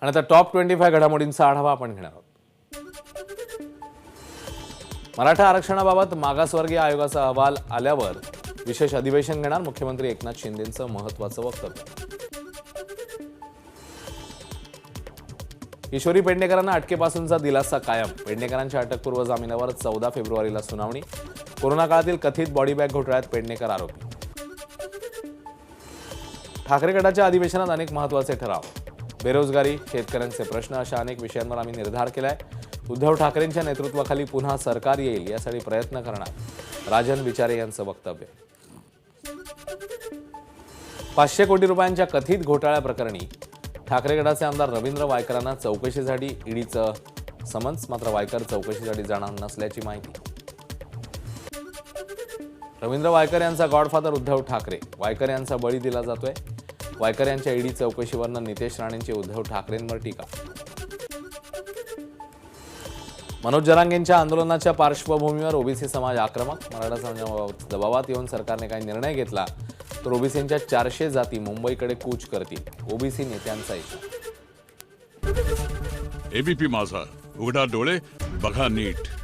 आणि आता टॉप 25 घडामोडींचा आढावा आपण घेणार आहोत. मराठा आरक्षणाबाबत मागासवर्गीय आयोगाचा अहवाल आल्यावर विशेष अधिवेशन घेणार मुख्यमंत्री एकनाथ शिंदेंचं महत्त्वाचं वक्तव्य. किशोरी पेडणेकरांना अटकेपासूनचा दिलासा कायम. पेडणेकरांच्या अटकपूर्व जामिनावर 14 फेब्रुवारीला सुनावणी. कोरोना काळातील कथित बॉडी बॅग घोटाळ्यात पेडणेकर आरोपी. ठाकरे गटाच्या अधिवेशनात अनेक महत्त्वाचे ठराव. बेरोजगारी, शेतकऱ्यांचे प्रश्न अशा अनेक विषयांवर आम्ही निर्धार केलाय. उद्धव ठाकरेंच्या नेतृत्वाखाली पुन्हा सरकार येईल यासाठी प्रयत्न करणार. राजन विचारे यांचं वक्तव्य. 500 कोटी रुपयांच्या कथित घोटाळ्याप्रकरणी ठाकरे गटाचे आमदार रवींद्र वायकरांना चौकशीसाठी ईडीचं समन्स. मात्र वायकर चौकशीसाठी जाणार नसल्याची माहिती. रवींद्र वायकर यांचा गॉडफादर उद्धव ठाकरे. वायकर यांचा बळी दिला जातोय. वायकर यांच्या ईडी चौकशीवरनं नितेश राणेंची उद्धव ठाकरेंवर टीका. मनोज जरांगेंच्या आंदोलनाच्या पार्श्वभूमीवर ओबीसी समाज आक्रमक. मराठा समाजाबाबत दबावात येऊन सरकारने काही निर्णय घेतला तर ओबीसींच्या 400 जाती मुंबईकडे कूच करतील. ओबीसी नेत्यांचा इशारा. एबीपी माझा, उघडा डोळे बघा नीट.